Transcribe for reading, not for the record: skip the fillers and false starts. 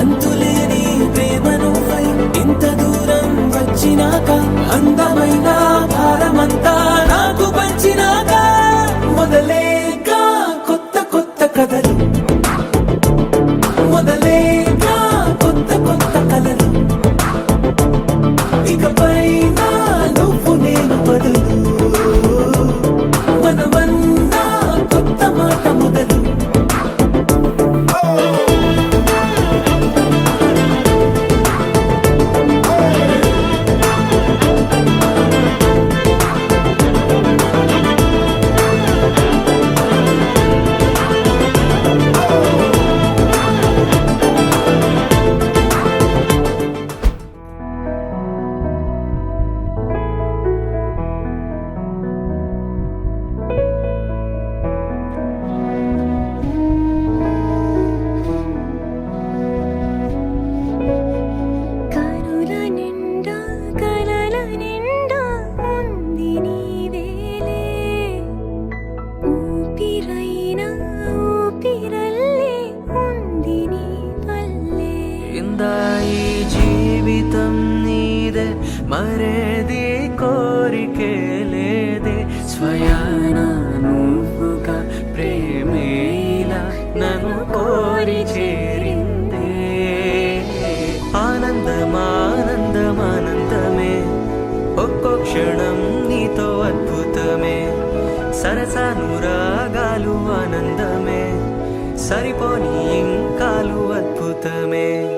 అంతులేని ప్రేమ నువ్వై ఇంత దూరం వచ్చినాక అందమైన భారమంతా నాకు పంచినాక మొదలేగా కొత్త కొత్త కథలు మొదలేగా కొత్త కొత్త కలలు ఇకపై నువ్వు నేను బదులు మనమన్నా కొత్త మాట మొదలు ఈ జీవితం నీదే మరేది కోరికే లేదే స్వయాన నువ్వుగా ప్రేమేలా నన్ను కోరి చేరిందే ఆనందమానందమానందమే ఒక్కో క్షణం నీతో అద్భుతమే సరసానురాగాలు ఆనందమే సరిపోని ఇంకాలు అద్భుతమే